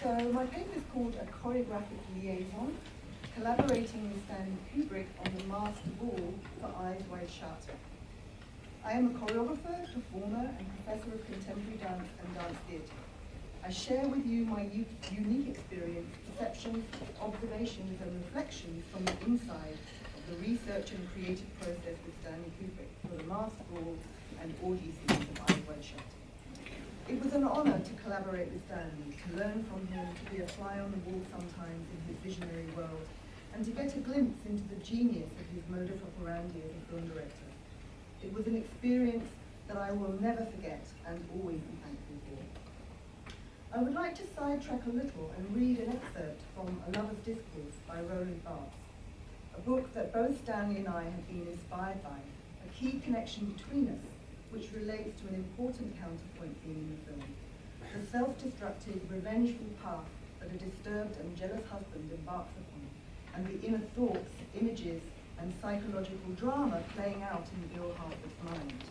So my paper is called A Choreographic Liaison, Collaborating with Stanley Kubrick on the Master Ball for Eyes Wide Shut. I am a choreographer, performer, and professor of contemporary dance and dance theatre. I share with you my unique experience, perceptions, observations, and reflections from the inside of the research and creative process with Stanley Kubrick for the Master Ball and orgy scenes of Eyes Wide Shut. It was an honor to collaborate with Stanley, to learn from him, to be a fly on the wall sometimes in his visionary world, and to get a glimpse into the genius of his modus operandi as a film director. It was an experience that I will never forget and always be thankful for. I would like to sidetrack a little and read an excerpt from A Lover's Discourse by Roland Barthes, a book that both Stanley and I have been inspired by, a key connection between us, which relates to an important counterpoint theme in the film: the self-destructive, revengeful path that a disturbed and jealous husband embarks upon, and the inner thoughts, images, and psychological drama playing out in Bill Harford's mind.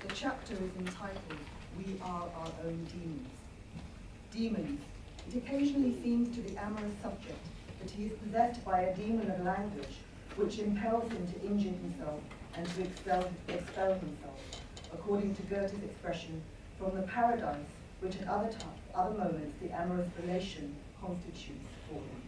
The chapter is entitled, We Are Our Own Demons. Demons. It occasionally seems to the amorous subject that he is possessed by a demon of language, which impels him to injure himself and to expel himself, according to Goethe's expression, from the paradise which at other moments the amorous relation constitutes for him.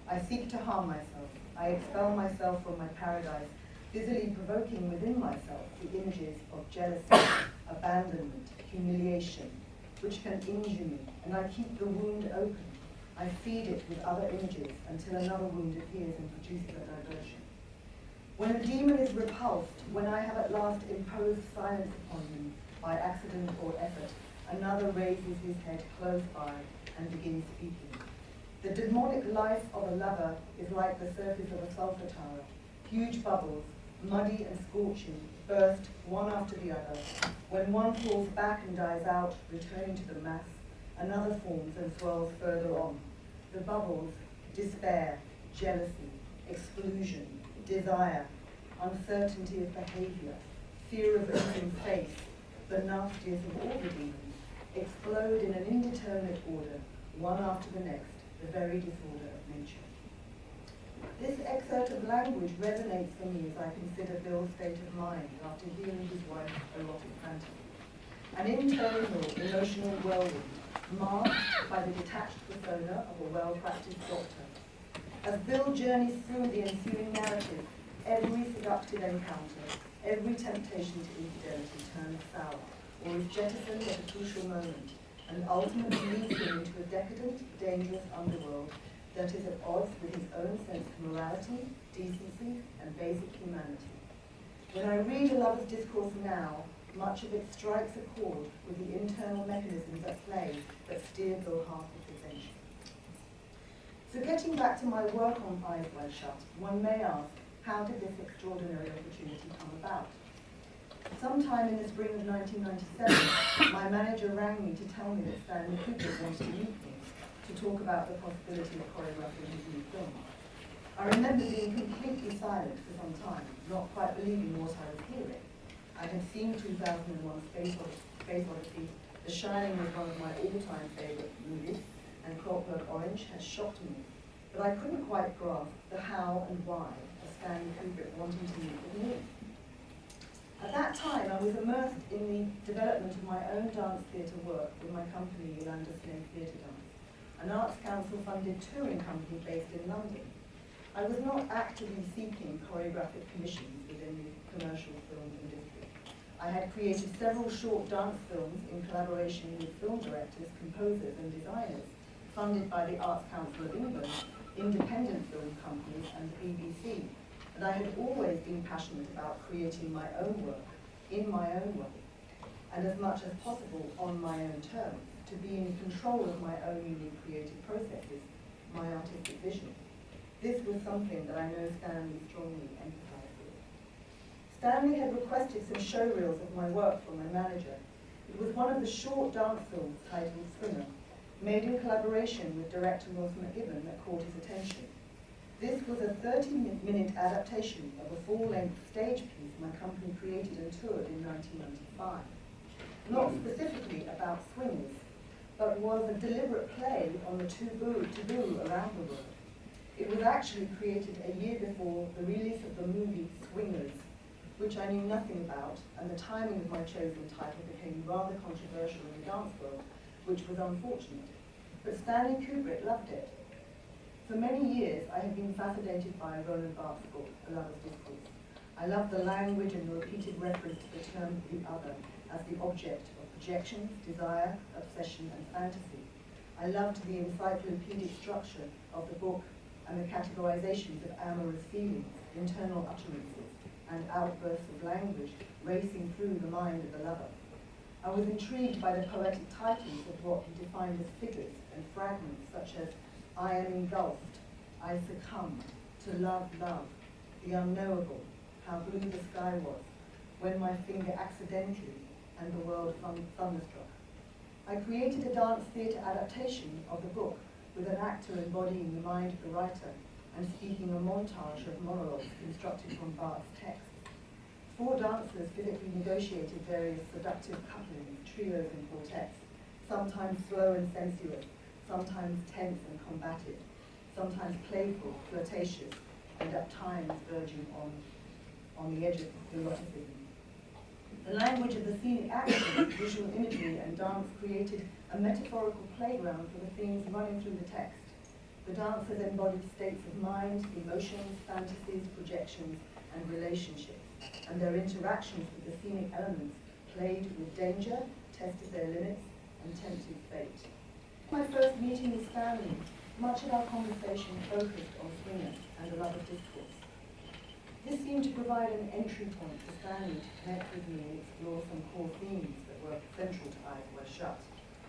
I seek to harm myself. I expel myself from my paradise, busily provoking within myself the images of jealousy, abandonment, humiliation, which can injure me, and I keep the wound open. I feed it with other images until another wound appears and produces a diversion. When a demon is repulsed, when I have at last imposed silence upon him by accident or effort, another raises his head close by and begins speaking. The demonic life of a lover is like the surface of a sulfur tower. Huge bubbles, muddy and scorching, burst one after the other. When one falls back and dies out, returning to the mass, another forms and swells further on. The bubbles: despair, jealousy, exclusion, desire, uncertainty of behavior, fear of losing faith, the nastiest of all the demons, explode in an indeterminate order, one after the next, the very disorder of nature. This excerpt of language resonates for me as I consider Bill's state of mind after hearing his wife's erotic fantasy. An internal emotional whirlwind, marked by the detached persona of a well-practiced doctor. As Bill journeys through the ensuing narrative, every seductive encounter, every temptation to infidelity turns sour, or is jettisoned at a crucial moment, and ultimately leads him into a decadent, dangerous underworld that is at odds with his own sense of morality, decency, and basic humanity. When I read A Lover's Discourse now, much of it strikes a chord with the internal mechanisms at play that steer Bill Harford's adventure. So getting back to my work on Eyes Wide Shut, one may ask, how did this extraordinary opportunity come about? Sometime in the spring of 1997, my manager rang me to tell me that Stanley Kubrick wanted to meet me to talk about the possibility of choreographing his new film. I remember being completely silent for some time, not quite believing what I was hearing. I had seen 2001 Space Odyssey, The Shining was one of my all-time favourite movies, and Clockwork Orange had shocked me, but I couldn't quite grasp the how and why of Stanley Kubrick wanting to meet with me. At that time, I was immersed in the development of my own dance theatre work with my company, Yolande Snaith Theatre Dance, an Arts Council-funded touring company based in London. I was not actively seeking choreographic commissions within the commercial film industry. I had created several short dance films in collaboration with film directors, composers, and designers, funded by the Arts Council of England, independent film companies, and the BBC. And I had always been passionate about creating my own work, in my own way, and as much as possible on my own terms, to be in control of my own unique creative processes, my artistic vision. This was something that I know Stanley strongly emphasized with. Stanley had requested some showreels of my work from my manager. It was one of the short dance films titled Swinger, made in collaboration with director Ross McGibbon, that caught his attention. This was a 30-minute adaptation of a full-length stage piece my company created and toured in 1995. Not specifically about swingers, but was a deliberate play on the taboo around the word. It was actually created a year before the release of the movie Swingers, which I knew nothing about, and the timing of my chosen title became rather controversial in the dance world, which was unfortunate. But Stanley Kubrick loved it. For many years, I had been fascinated by Roland Barthes' book, A Lover's Discourse. I loved the language and the repeated reference to the term the other as the object of projections, desire, obsession, and fantasy. I loved the encyclopedic structure of the book and the categorizations of amorous feelings, internal utterances, and outbursts of language racing through the mind of the lover. I was intrigued by the poetic titles of what he defined as figures and fragments, such as I am engulfed, I succumb, to love, the unknowable, how blue the sky was, when my finger accidentally, and the world thunderstruck. I created a dance theatre adaptation of the book with an actor embodying the mind of the writer and speaking a montage of monologues constructed from Barthes' text. 4 dancers physically negotiated various seductive couplings, trios and quartets, sometimes slow and sensuous, sometimes tense and combative, sometimes playful, flirtatious, and at times verging on the edge of eroticism. The language of the scenic action, visual imagery, and dance created a metaphorical playground for the themes running through the text. The dancers embodied states of mind, emotions, fantasies, projections, and relationships, and their interactions with the scenic elements played with danger, tested their limits, and tempted fate. My first meeting with Stanley, much of our conversation focused on Swinger and A Lover's Discourse. This seemed to provide an entry point for Stanley to connect with me and explore some core themes that were central to Eyes Wide Shut.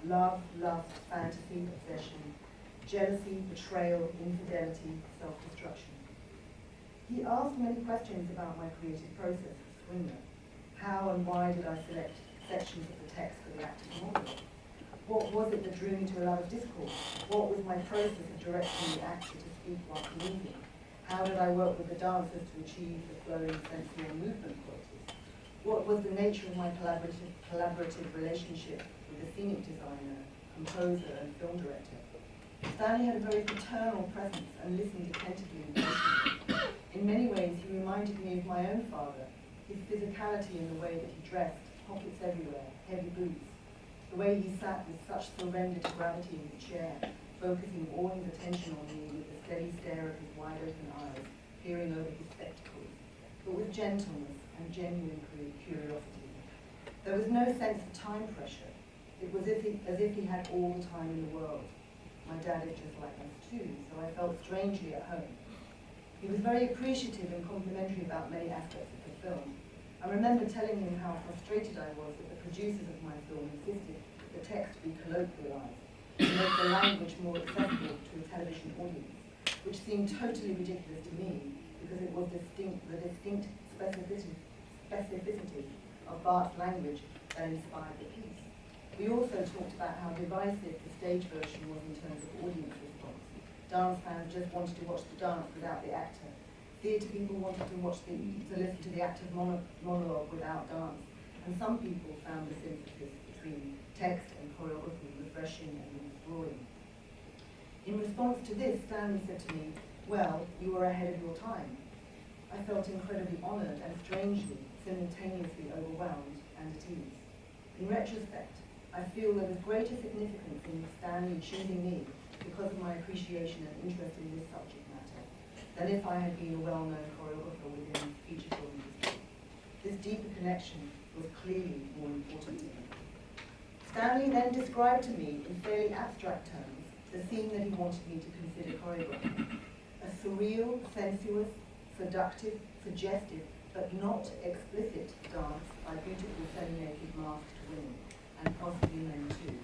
Love, lust, fantasy, obsession, jealousy, betrayal, infidelity, self-destruction. He asked many questions about my creative process of Swinger. How and why did I select sections of the text for the active model? What was it that drew me to A Lover's Discourse? What was my process of directing the actor to speak while moving? How did I work with the dancers to achieve the flowing, sensual movement qualities? What was the nature of my collaborative relationship with the scenic designer, composer, and film director? Stanley had a very paternal presence and listened attentively and patiently. In many ways, he reminded me of my own father, his physicality in the way that he dressed, pockets everywhere, heavy boots, the way he sat with such surrender to gravity in his chair, focusing all his attention on me with the steady stare of his wide-open eyes, peering over his spectacles, but with gentleness and genuine curiosity. There was no sense of time pressure. It was as if he had all the time in the world. My dad is just like us too, so I felt strangely at home. He was very appreciative and complimentary about many aspects of the film. I remember telling him how frustrated I was that the producers of my film insisted that the text be colloquialized to make the language more accessible to a television audience, which seemed totally ridiculous to me because it was the distinct specificity of Barthes' language that inspired the piece. We also talked about how divisive the stage version was in terms of audience response. Dance fans just wanted to watch the dance without the actor. Theatre people wanted to listen to the actor's monologue without dance. And some people found the synthesis between text and choreography refreshing and exploring. In response to this, Stanley said to me, well, you were ahead of your time. I felt incredibly honoured and strangely, simultaneously overwhelmed and at ease. In retrospect, I feel there was greater significance in Stanley choosing me because of my appreciation and interest in this subject matter than if I had been a well-known choreographer within the feature film industry. This deeper connection was clearly more important to me. Stanley then described to me in fairly abstract terms the scene that he wanted me to consider choreographing. A surreal, sensuous, seductive, suggestive, but not explicit dance by beautiful semi-naked masked women, and possibly men too.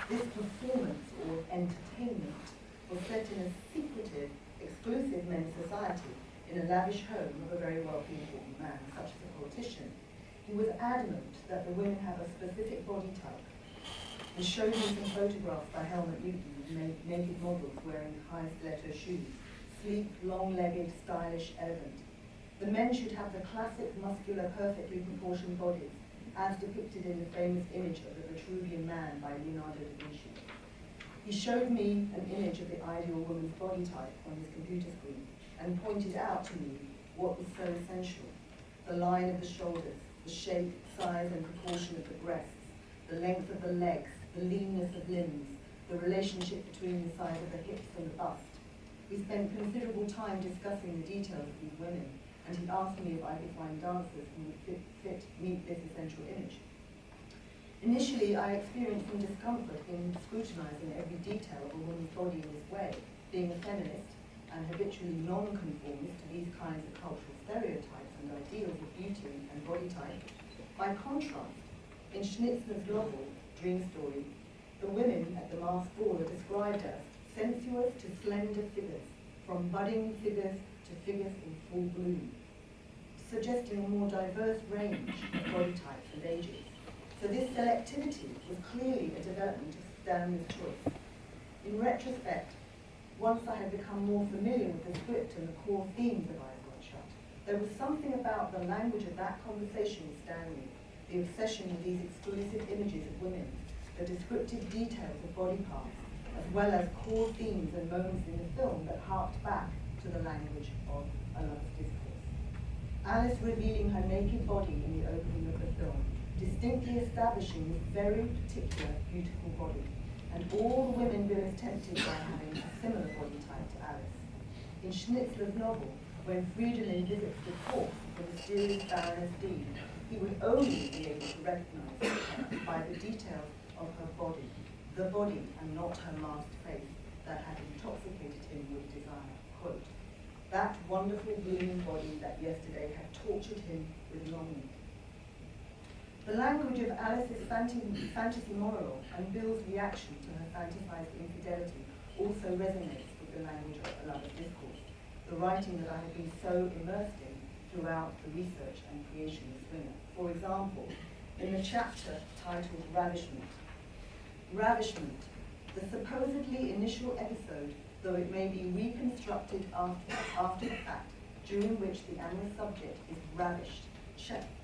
This performance, or entertainment, was set in a secretive, exclusive men's society in a lavish home of a very wealthy important man, such as a politician. He was adamant that the women have a specific body type, and showed me some photographs by Helmut Newton of naked models wearing high stiletto shoes, sleek, long-legged, stylish, elegant. The men should have the classic, muscular, perfectly proportioned bodies, as depicted in the famous image of the Vitruvian Man by Leonardo da Vinci. He showed me an image of the ideal woman's body type on his computer screen and pointed out to me what was so essential: the line of the shoulders, the shape, size and proportion of the breasts, the length of the legs, the leanness of limbs, the relationship between the size of the hips and the bust. We spent considerable time discussing the details of these women, and he asked me if I could find dancers who would meet this essential image. Initially, I experienced some discomfort in scrutinizing every detail of a woman's body in this way, being a feminist and habitually non-conformist to these kinds of cultural stereotypes and ideals of beauty and body type. By contrast, in Schnitzler's novel, Dream Story, the women at the masked ball are described as sensuous to slender figures, from budding figures to figures in full bloom, suggesting a more diverse range of body types and ages. So this selectivity was clearly a development of Stanley's choice. In retrospect, once I had become more familiar with the script and the core themes of Eyes Wide Shut, there was something about the language of that conversation with Stanley, the obsession with these exclusive images of women, the descriptive details of body parts, as well as core themes and moments in the film that harked back to the language of a love's discourse. Alice revealing her naked body in the opening of the film, distinctly establishing this very particular beautiful body, and all the women Bill is tempted by having a similar body type to Alice. In Schnitzler's novel, when Fridolin visits the corpse of the mysterious Baroness D, he would only be able to recognize her by the details of her body, the body and not her masked face that had intoxicated him with desire. Quote, that wonderful blooming body that yesterday had tortured him with longing. The language of Alice's fantasy monologue and Bill's reaction to her fantasized infidelity also resonates with the language of a lover's discourse, the writing that I have been so immersed in throughout the research and creation of Swinger. For example, in the chapter titled Ravishment. Ravishment, the supposedly initial episode, though it may be reconstructed after the fact, during which the amorous subject is ravished,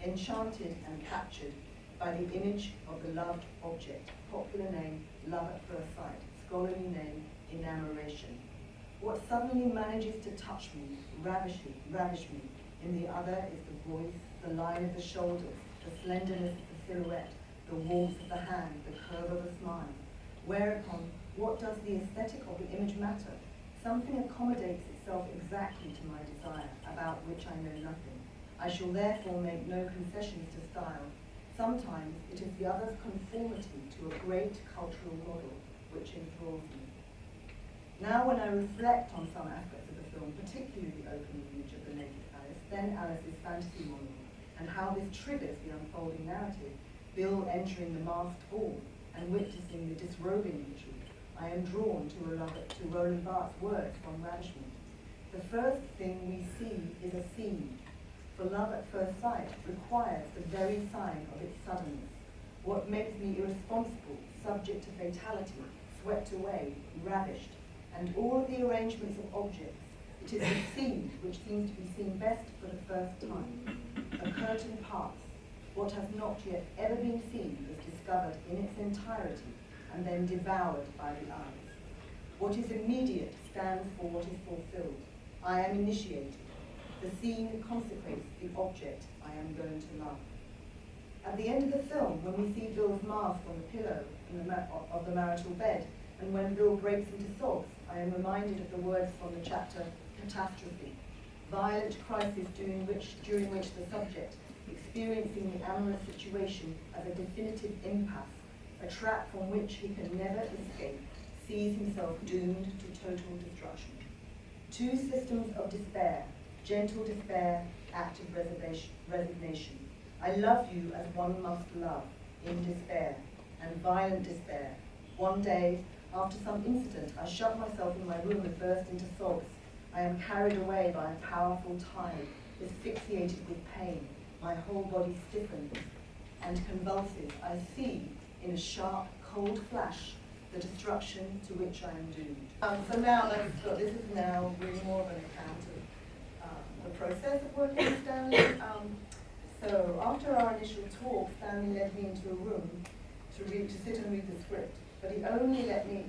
enchanted and captured by the image of the loved object, popular name love at first sight, scholarly name enamoration. What suddenly manages to touch me, ravish me, in the other is the voice, the line of the shoulders, the slenderness of the silhouette, the warmth of the hand, the curve of a smile. Whereupon, what does the aesthetic of the image matter? Something accommodates itself exactly to my desire, about which I know nothing. I shall therefore make no concessions to style. Sometimes it is the other's conformity to a great cultural model which enthralls me. Now when I reflect on some aspects of the film, particularly the opening image of the naked Alice, then Alice's fantasy monologue, and how this triggers the unfolding narrative, Bill entering the masked ball and witnessing the disrobing ritual, I am drawn to Roland Barthes' words from Ravishment. The first thing we see is a scene. For love at first sight requires the very sign of its suddenness. What makes me irresponsible, subject to fatality, swept away, ravished, and all of the arrangements of objects. It is the scene which seems to be seen best for the first time. A curtain parts. What has not yet ever been seen is discovered in its entirety and then devoured by the eyes. What is immediate stands for what is fulfilled. I am initiated. The scene consecrates the object I am going to love. At the end of the film, when we see Bill's mask on the pillow of the marital bed, and when Bill breaks into sobs, I am reminded of the words from the chapter Catastrophe, violent crisis during which the subject, experiencing the amorous situation as a definitive impasse, a trap from which he can never escape, sees himself doomed to total destruction. Two systems of despair, gentle despair, active resignation. I love you as one must love, in despair, and violent despair. One day, after some incident, I shut myself in my room and burst into sobs. I am carried away by a powerful tide, asphyxiated with pain. My whole body stiffens and convulses. I see, in a sharp, cold flash, the destruction to which I am doomed. So now, this is now really more of an account of the process of working with Stanley. So after our initial talk, Stanley led me into a room to sit and read the script, but he only let me,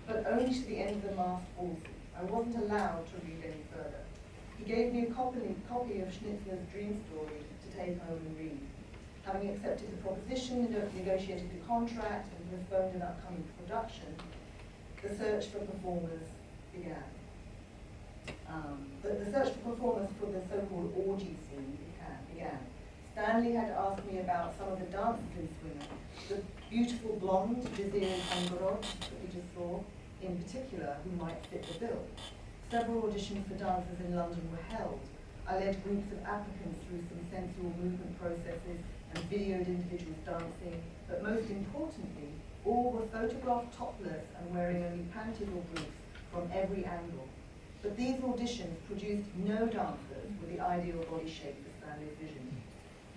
but only to the end of the masked ball scene. I wasn't allowed to read any further. He gave me a copy of Schnitzler's dream story to take home and read. Having accepted the proposition, negotiated the contract, and postponed an upcoming production, the search for performers began. The search for performers for the so-called orgy scene began. Stanley had asked me about some of the dancers in Swinger, the beautiful blonde Jazir Bangor that we just saw, in particular, who might fit the bill. Several auditions for dancers in London were held. I led groups of applicants through some sensual movement processes and videoed individuals dancing, but most importantly, all were photographed topless and wearing only panties or briefs from every angle. But these auditions produced no dancers with the ideal body shape for Stanley's vision.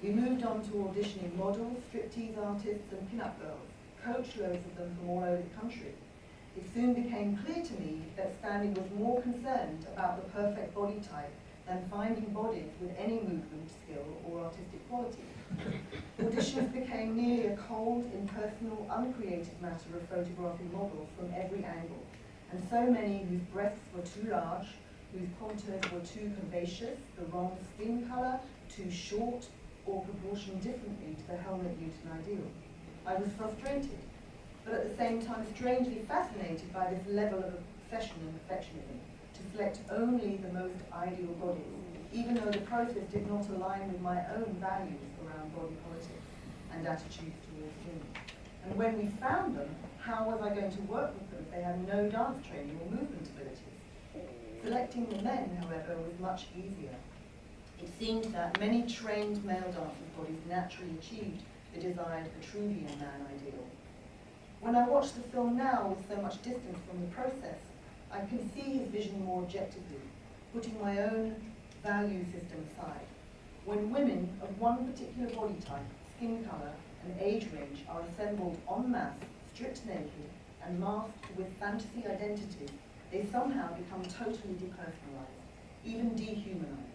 We moved on to auditioning models, striptease artists, and pin-up girls, coachloads of them from all over the country. It soon became clear to me that Stanley was more concerned about the perfect body type than finding bodies with any movement skill or artistic quality. Auditions became nearly a cold, impersonal, uncreative matter of photographing models from every angle, and so many whose breasts were too large, whose contours were too curvaceous, the wrong skin colour, too short, or proportioned differently to the Helmut Newton ideal. I was frustrated, but at the same time strangely fascinated by this level of obsession and perfectionism, to select only the most ideal bodies, even though the process did not align with my own values around body politics and attitudes towards women. And when we found them, how was I going to work with them if they had no dance training or movement abilities? Selecting the men, however, was much easier. It seemed that many trained male dancers' bodies naturally achieved the desired Vitruvian man ideal. When I watch the film now with so much distance from the process, I can see his vision more objectively, putting my own value system aside. When women of one particular body type, skin colour, and age range are assembled en masse, stripped naked, and masked with fantasy identities, they somehow become totally depersonalised, even dehumanised.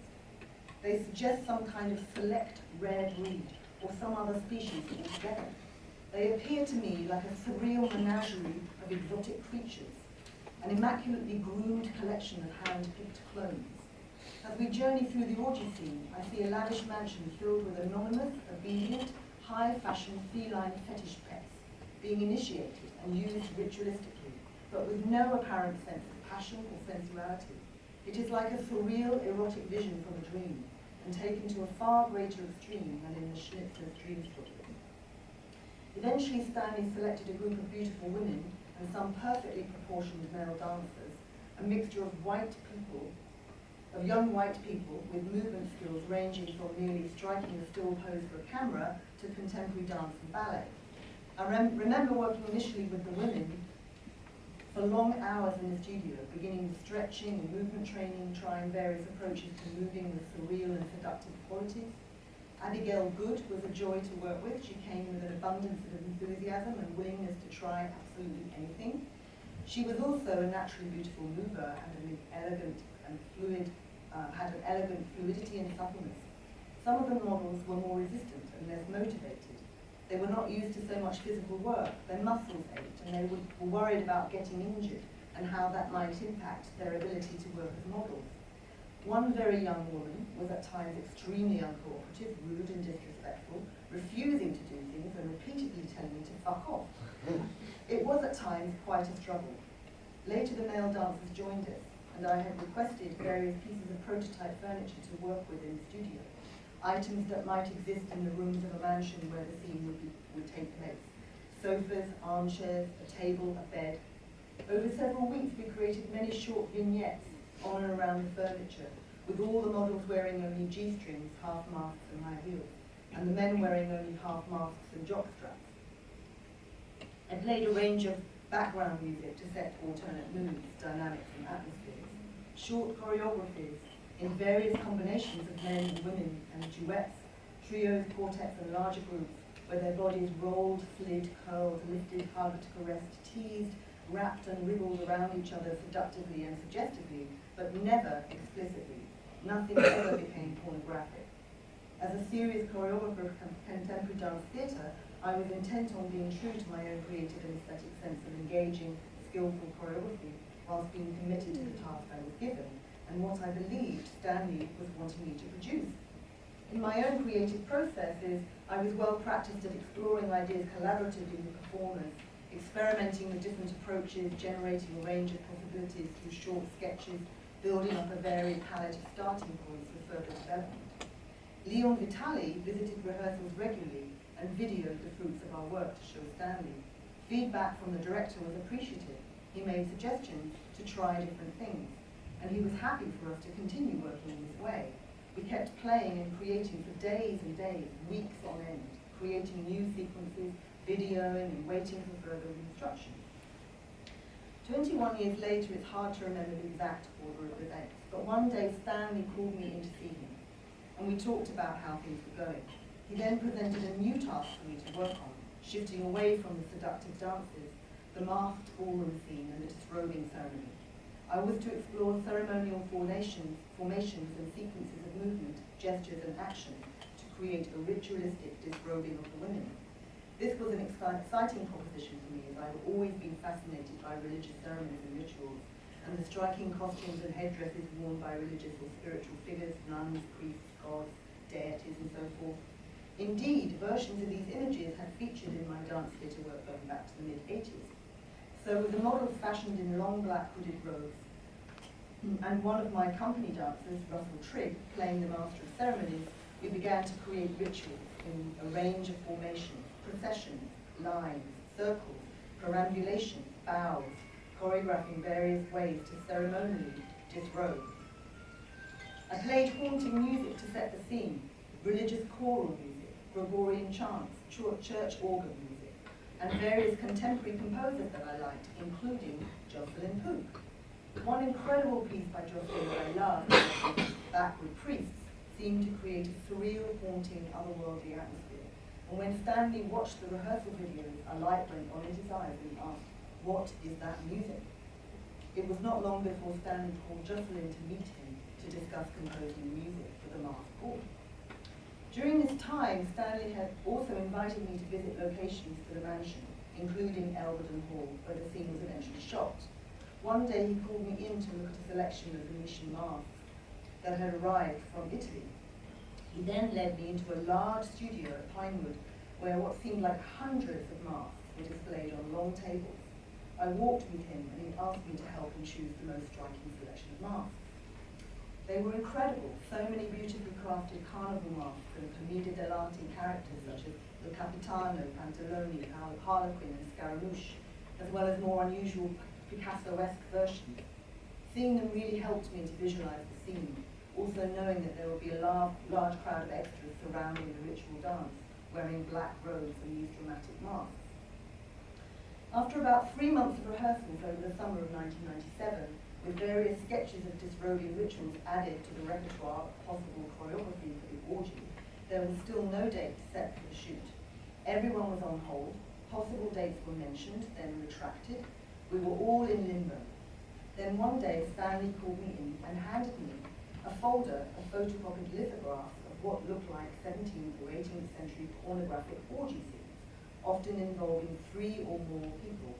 They suggest some kind of select rare breed or some other species altogether. They appear to me like a surreal menagerie of exotic creatures, an immaculately groomed collection of hand-picked clones. As we journey through the orgy scene, I see a lavish mansion filled with anonymous, obedient, high-fashion feline fetish pets being initiated and used ritualistically, but with no apparent sense of passion or sensuality. It is like a surreal, erotic vision from a dream, and taken to a far greater extreme than in the Schnitzler's dream story. Eventually, Stanley selected a group of beautiful women and some perfectly proportioned male dancers, a mixture of young white people with movement skills ranging from merely striking a still pose for a camera to contemporary dance and ballet. I remember working initially with the women for long hours in the studio, beginning with stretching and movement training, trying various approaches to moving with surreal and seductive qualities. Abigail Good was a joy to work with. She came with an abundance of enthusiasm and willingness to try absolutely anything. She was also a naturally beautiful mover and had an elegant fluidity and suppleness. Some of the models were more resistant and less motivated. They were not used to so much physical work. Their muscles ached and they were worried about getting injured and how that might impact their ability to work as models. One very young woman was at times extremely uncooperative, rude and disrespectful, refusing to do things and repeatedly telling me to fuck off. It was at times quite a struggle. Later the male dancers joined us, and I had requested various pieces of prototype furniture to work with in the studio, items that might exist in the rooms of a mansion where the scene would take place. Sofas, armchairs, a table, a bed. Over several weeks we created many short vignettes on and around the furniture, with all the models wearing only G-strings, half masks and high heels, and the men wearing only half masks and jockstraps. I played a range of background music to set alternate moods, dynamics and atmospheres, short choreographies in various combinations of men and women and duets, trios, quartets and larger groups, where their bodies rolled, slid, curled, lifted, hugged, caressed, teased, wrapped and wriggled around each other seductively and suggestively, but never explicitly. Nothing ever became pornographic. As a serious choreographer of contemporary dance theatre, I was intent on being true to my own creative and aesthetic sense of engaging, skillful choreography, whilst being committed to the task I was given, and what I believed Stanley was wanting me to produce. In my own creative processes, I was well practiced at exploring ideas collaboratively with performers, experimenting with different approaches, generating a range of possibilities through short sketches, building up a varied palette of starting points for further development. Leon Vitali visited rehearsals regularly and videoed the fruits of our work to show Stanley. Feedback from the director was appreciative. He made suggestions to try different things, and he was happy for us to continue working in this way. We kept playing and creating for days and days, weeks on end, creating new sequences, videoing and waiting for further instructions. 21 years later, it's hard to remember the exact order of events, but one day Stanley called me in to see him, and we talked about how things were going. He then presented a new task for me to work on, shifting away from the seductive dances, the masked ballroom scene and the disrobing ceremony. I was to explore ceremonial formations and sequences of movement, gestures and action to create a ritualistic disrobing of the women. This was an exciting proposition for me, as I've always been fascinated by religious ceremonies and rituals, and the striking costumes and headdresses worn by religious or spiritual figures, nuns, priests, gods, deities and so forth. Indeed, versions of these images had featured in my dance theatre work going back to the mid-80s. So with the models fashioned in long black hooded robes, and one of my company dancers, Russell Trigg, playing the master of ceremonies, we began to create rituals in a range of formations, processions, lines, circles, perambulations, bows, choreographing various ways to ceremonially disrobe. I played haunting music to set the scene, religious choral music, Gregorian chants, church organ music, and various contemporary composers that I liked, including Jocelyn Pook. One incredible piece by Jocelyn that I loved, Backward Priests, seemed to create a surreal, haunting, otherworldly atmosphere. And when Stanley watched the rehearsal videos, a light went on in his eyes and he asked, "What is that music?" It was not long before Stanley called Jocelyn to meet him to discuss composing music for the masked ball. During this time, Stanley had also invited me to visit locations for the mansion, including Elvedon Hall, where the scene was eventually shot. One day he called me in to look at a selection of Venetian masks that had arrived from Italy. He then led me into a large studio at Pinewood, where what seemed like hundreds of masks were displayed on long tables. I walked with him and he asked me to help him choose the most striking selection of masks. They were incredible, so many beautifully crafted carnival masks and commedia dell'arte characters such as Il Capitano, Pantalone, Harlequin and Scaramouche, as well as more unusual Picasso-esque versions. Seeing them really helped me to visualize the scene, also knowing that there would be a large crowd of extras surrounding the ritual dance, wearing black robes and these dramatic masks. After about 3 months of rehearsals over the summer of 1997, with various sketches of disrobing rituals added to the repertoire of possible choreography for the orgy, there was still no date set for the shoot. Everyone was on hold, possible dates were mentioned, then retracted. We were all in limbo. Then one day Stanley called me in and handed me a folder of photocopied lithographs of what looked like 17th or 18th century pornographic orgy scenes, often involving 3 or more people,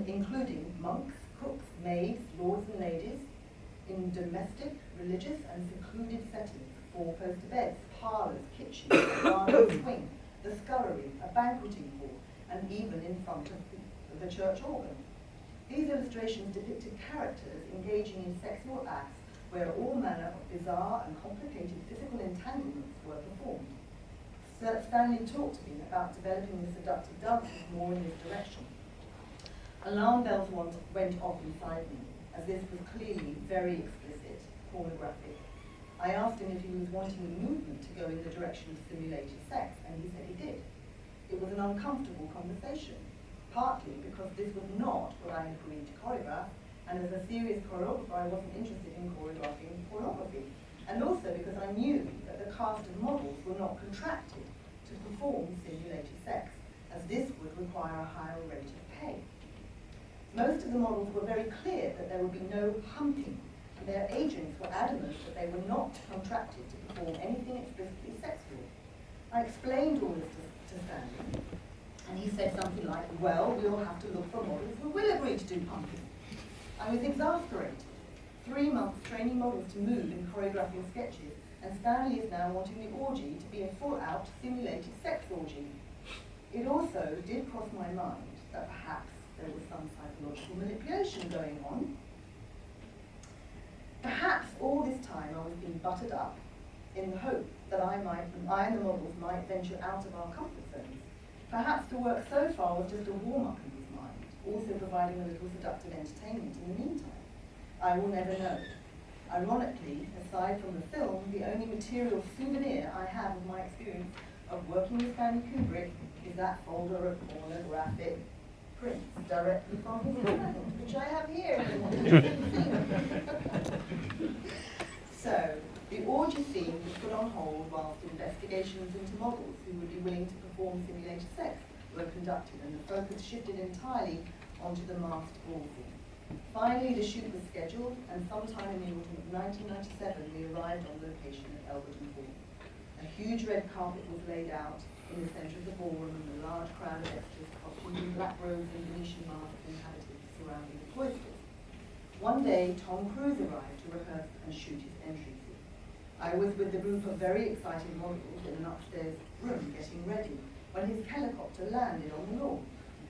including monks, cooks, maids, lords and ladies, in domestic, religious and secluded settings, 4-poster beds, parlours, kitchens, a garden swing, the scullery, a banqueting hall, and even in front of the church organ. These illustrations depicted characters engaging in sexual acts where all manner of bizarre and complicated physical entanglements were performed. Stanley talked to me about developing the seductive dances more in this direction. Alarm bells went off inside me, as this was clearly very explicit, pornographic. I asked him if he was wanting the movement to go in the direction of simulated sex, and he said he did. It was an uncomfortable conversation, partly because this was not what I had agreed to choreograph, and as a serious choreographer I wasn't interested in choreographing pornography, and also because I knew that the cast of models were not contracted to perform simulated sex, as this would require a higher rate of pay. Most of the models were very clear that there would be no humping, Their agents were adamant that they were not contracted to perform anything explicitly sexual. I explained all this to Stanley, and he said something like, well, we'll have to look for models who will agree to do pumping. I was exasperated. 3 months training models to move in choreographing sketches, and Stanley is now wanting the orgy to be a full-out simulated sex orgy. It also did cross my mind that perhaps there was some psychological manipulation going on. Perhaps all this time I was being buttered up in the hope that I and the models might venture out of our comfort zones. Perhaps the work so far was just a warm-up in his mind, also providing a little seductive entertainment in the meantime. I will never know. Ironically, aside from the film, the only material souvenir I have of my experience of working with Stanley Kubrick is that folder of pornographic prints directly from his hand, which I have here. So, the orgy scene was put on hold whilst investigations into models who would be willing to perform simulated sex were conducted, and the focus shifted entirely onto the masked ball scene. Finally, the shoot was scheduled, and sometime in the autumn of 1997, we arrived on location at Elverton Hall. A huge red carpet was laid out in the centre of the ballroom, and a large crowd of extras costumed in black robes and Venetian masks inhabited surrounding the cloisters. One day, Tom Cruise arrived to rehearse and shoot his entry scene. I was with the group of very excited models in an upstairs room getting ready when his helicopter landed on the lawn,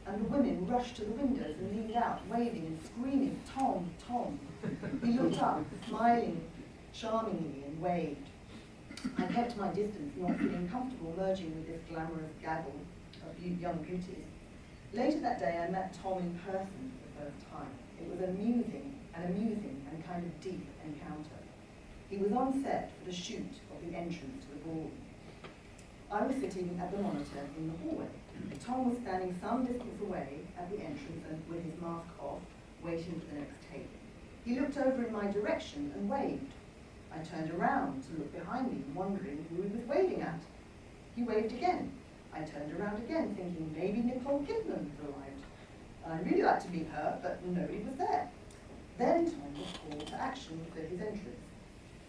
and the women rushed to the windows and leaned out, waving and screaming, "Tom, Tom." He looked up, smiling charmingly, and waved. I kept my distance, not feeling comfortable merging with this glamorous gaggle of young beauties. Later that day, I met Tom in person for the first time. It was an amusing and kind of deep encounter. He was on set for the shoot of the entrance to the ballroom. I was sitting at the monitor in the hallway. Tom was standing some distance away at the entrance and with his mask off, waiting for the next take. He looked over in my direction and waved. I turned around to look behind me, wondering who he was waving at. He waved again. I turned around again, thinking maybe Nicole Kidman had arrived. I'd really like to meet her, but nobody was there. Then Tom was called to action for his entrance.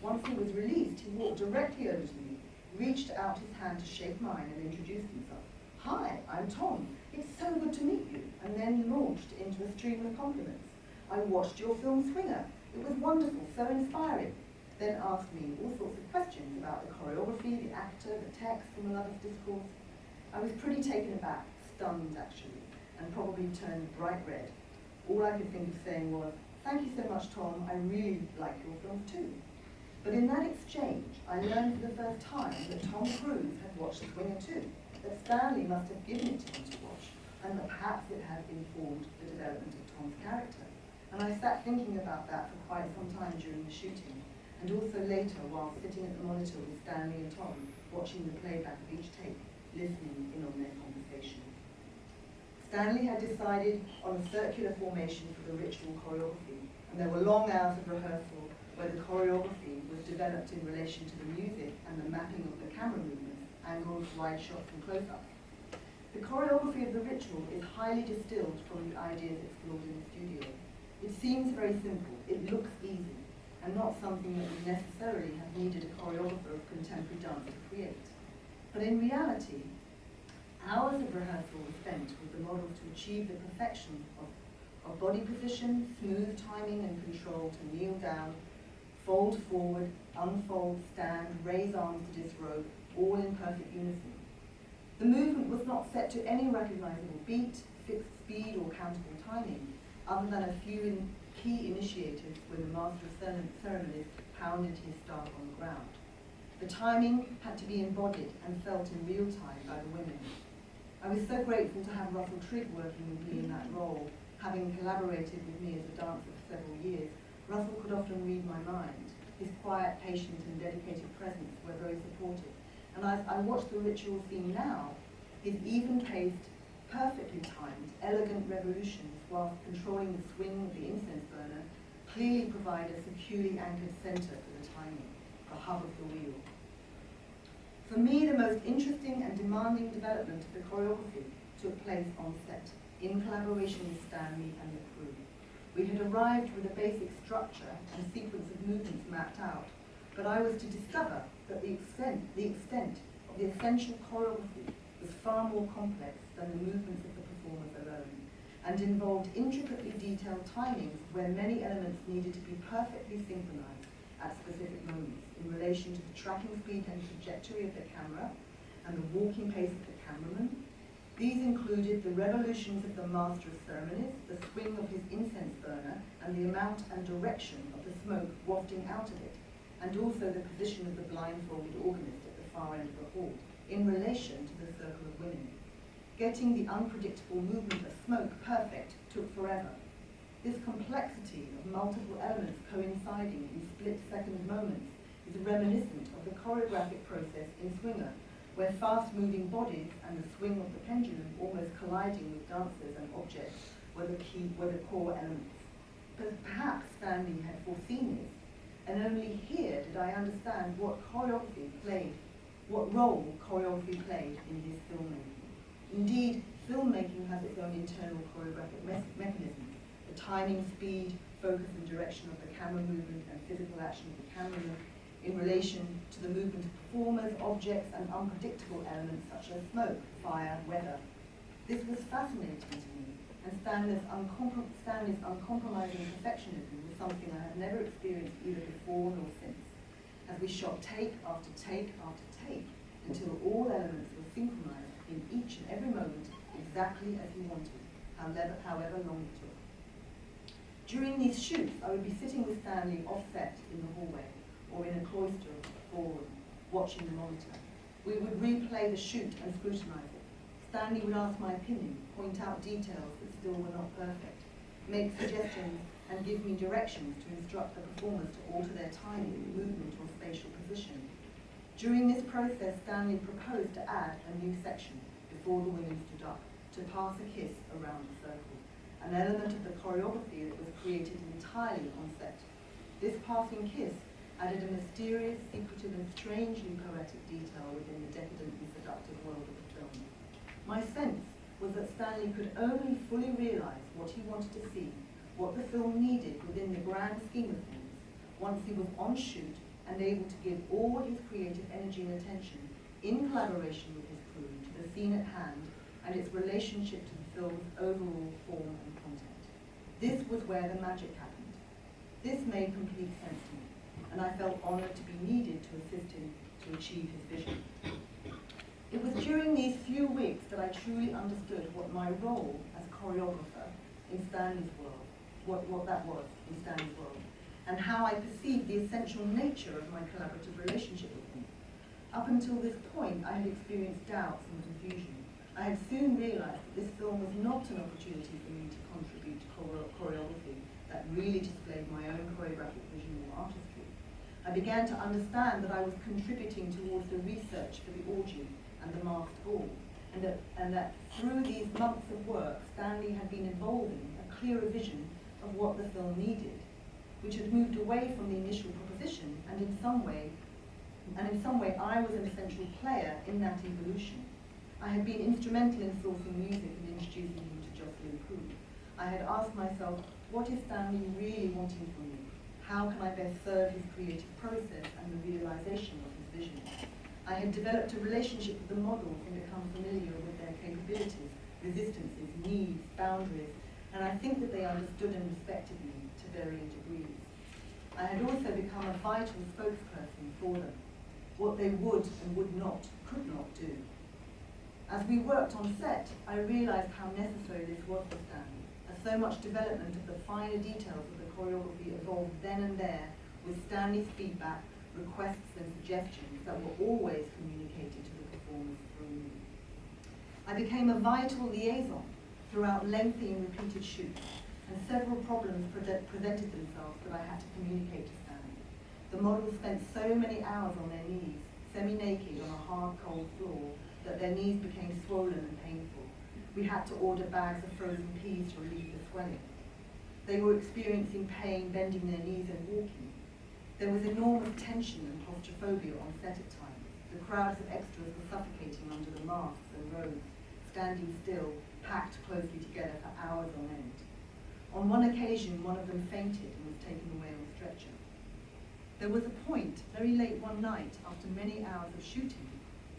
Once he was released, he walked directly over to me, reached out his hand to shake mine, and introduced himself. "Hi, I'm Tom. It's so good to meet you," and then launched into a stream of compliments. "I watched your film Swinger. It was wonderful, so inspiring." Then asked me all sorts of questions about the choreography, the actor, the text from a lover's discourse. I was pretty taken aback, stunned actually, and probably turned bright red. All I could think of saying was, "Thank you so much, Tom. I really like your films too." But in that exchange, I learned for the first time that Tom Cruise had watched Swinger too, that Stanley must have given it to him to watch, and that perhaps it had informed the development of Tom's character. And I sat thinking about that for quite some time during the shooting, and also later while sitting at the monitor with Stanley and Tom, watching the playback of each take, listening in on their conversation. Stanley had decided on a circular formation for the ritual choreography, and there were long hours of rehearsal where the choreography was developed in relation to the music and the mapping of the camera movements, angles, wide shots, and close-ups. The choreography of the ritual is highly distilled from the ideas explored in the studio. It seems very simple, it looks easy, and not something that would necessarily have needed a choreographer of contemporary dance to create. But in reality, hours of rehearsal were spent with the models to achieve the perfection of body position, smooth timing and control to kneel down, fold forward, unfold, stand, raise arms to disrobe, all in perfect unison. The movement was not set to any recognizable beat, fixed speed, or countable timing, other than a few key initiators when the master of ceremonies pounded his staff on the ground. The timing had to be embodied and felt in real time by the women. I was so grateful to have Russell Trigg working with me in that role, having collaborated with me as a dancer for several years. Russell could often read my mind. His quiet, patient, and dedicated presence were very supportive. And as I watch the ritual scene now, his even-paced, perfectly timed, elegant revolutions whilst controlling the swing of the incense burner clearly provide a securely anchored center for the timing, the hub of the wheel. For me, the most interesting and demanding development of the choreography took place on set, in collaboration with Stanley and the crew. We had arrived with a basic structure and sequence of movements mapped out, but I was to discover that the extent of the essential choreography was far more complex than the movements of the performers alone, and involved intricately detailed timings where many elements needed to be perfectly synchronized at specific moments in relation to the tracking speed and trajectory of the camera and the walking pace of the cameraman. These included the revolutions of the master of ceremonies, the swing of his incense burner, and the amount and direction of the smoke wafting out of it, and also the position of the blindfolded organist at the far end of the hall, in relation to the circle of women. Getting the unpredictable movement of smoke perfect took forever. This complexity of multiple elements coinciding in split-second moments is reminiscent of the choreographic process in Swinger, where fast-moving bodies and the swing of the pendulum almost colliding with dancers and objects were the core elements. But perhaps Stanley had foreseen this, and only here did I understand what role choreography played in his filmmaking. Indeed, filmmaking has its own internal choreographic mechanisms. The timing, speed, focus and direction of the camera movement and physical action of the cameraman in relation to the movement of performers, objects and unpredictable elements such as smoke, fire, weather. This was fascinating to me, and Stanley's uncompromising perfectionism was something I had never experienced either before nor since, as we shot take after take after take until all elements were synchronized in each and every moment exactly as he wanted, however long it took. During these shoots, I would be sitting with Stanley offset in the hallway or in a cloister ballroom, watching the monitor. We would replay the shoot and scrutinize it. Stanley would ask my opinion, point out details that still were not perfect, make suggestions and give me directions to instruct the performers to alter their timing, movement or spatial position. During this process, Stanley proposed to add a new section before the women stood up to pass a kiss around the circle, an element of the choreography that was created entirely on set. This passing kiss added a mysterious, secretive and strangely poetic detail within the decadent and seductive world of the film. My sense was that Stanley could only fully realize what he wanted to see, what the film needed within the grand scheme of things, once he was on shoot and able to give all his creative energy and attention in collaboration with his crew to the scene at hand and its relationship to the film's overall form and content. This was where the magic happened. This made complete sense to me, and I felt honored to be needed to assist him to achieve his vision. It was during these few weeks that I truly understood what my role as choreographer in Stanley's world, what that was in Stanley's world, and how I perceived the essential nature of my collaborative relationship with him. Up until this point, I had experienced doubts and confusion. I had soon realized that this film was not an opportunity for me to contribute to choreography that really displayed my own choreographic vision or artistry. I began to understand that I was contributing towards the research for the orgy and the masked ball, and that through these months of work, Stanley had been evolving a clearer vision of what the film needed, which had moved away from the initial proposition, and in some way I was an essential player in that evolution. I had been instrumental in sourcing music and introducing him to Jocelyn Poole. I had asked myself, what is Stanley really wanting from me? How can I best serve his creative process and the realization of his vision? I had developed a relationship with the models and become familiar with their capabilities, resistances, needs, boundaries, and I think that they understood and respected me to varying degrees. I had also become a vital spokesperson for them, what they would and could not do. As we worked on set, I realized how necessary this was for Stanley, as so much development of the finer details of the choreography evolved then and there with Stanley's feedback, requests and suggestions that were always communicated to the performers through me. I became a vital liaison throughout lengthy and repeated shoots, and several problems presented themselves that I had to communicate to Stanley. The models spent so many hours on their knees, semi-naked on a hard, cold floor, that their knees became swollen and painful. We had to order bags of frozen peas to relieve the swelling. They were experiencing pain bending their knees and walking. There was enormous tension and claustrophobia on set at times. The crowds of extras were suffocating under the masks and robes, standing still, packed closely together for hours on end. On one occasion, one of them fainted and was taken away on a stretcher. There was a point, very late one night, after many hours of shooting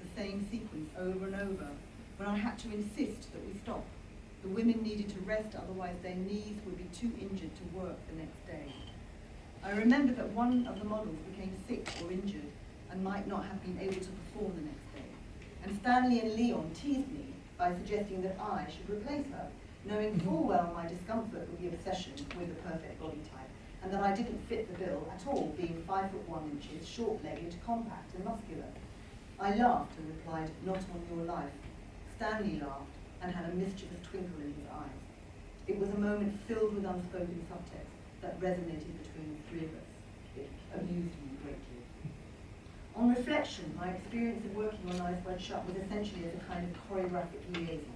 the same sequence over and over, when I had to insist that we stop. The women needed to rest, otherwise their knees would be too injured to work the next day. I remember that one of the models became sick or injured and might not have been able to perform the next day. And Stanley and Leon teased me by suggesting that I should replace her, knowing full well my discomfort with the obsession with the perfect body type, and that I didn't fit the bill at all, being 5 foot 1 inches, short-legged, compact and muscular. I laughed and replied, "Not on your life." Stanley laughed and had a mischievous twinkle in his eyes. It was a moment filled with unspoken subtext that resonated between the three of us. It amused me greatly. On reflection, my experience of working on Eyes Wide Shut was essentially as a kind of choreographic liaison.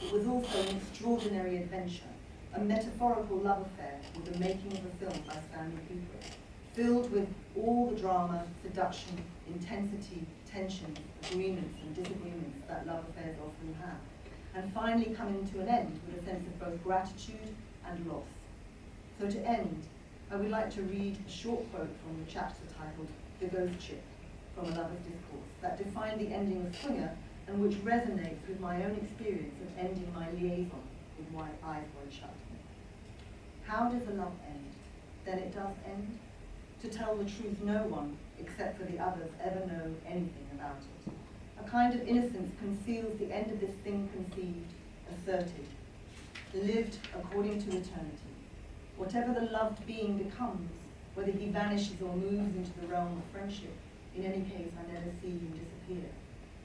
It was also an extraordinary adventure, a metaphorical love affair with the making of a film by Stanley Kubrick, filled with all the drama, seduction, intensity, tension, agreements and disagreements that love affairs often have, and finally coming to an end with a sense of both gratitude and loss. So to end, I would like to read a short quote from the chapter titled "The Ghost Ship" from A Lover's Discourse that defined the ending of Swinger and which resonates with my own experience of ending my liaison with my eyes wide shut. How does a love end? Then it does end. To tell the truth, no one, except for the others, ever know anything about it. A kind of innocence conceals the end of this thing conceived, asserted, lived according to eternity. Whatever the loved being becomes, whether he vanishes or moves into the realm of friendship, in any case I never see him disappear.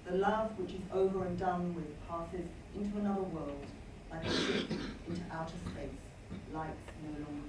The love which is over and done with passes into another world, like a ship into outer space, lights no longer.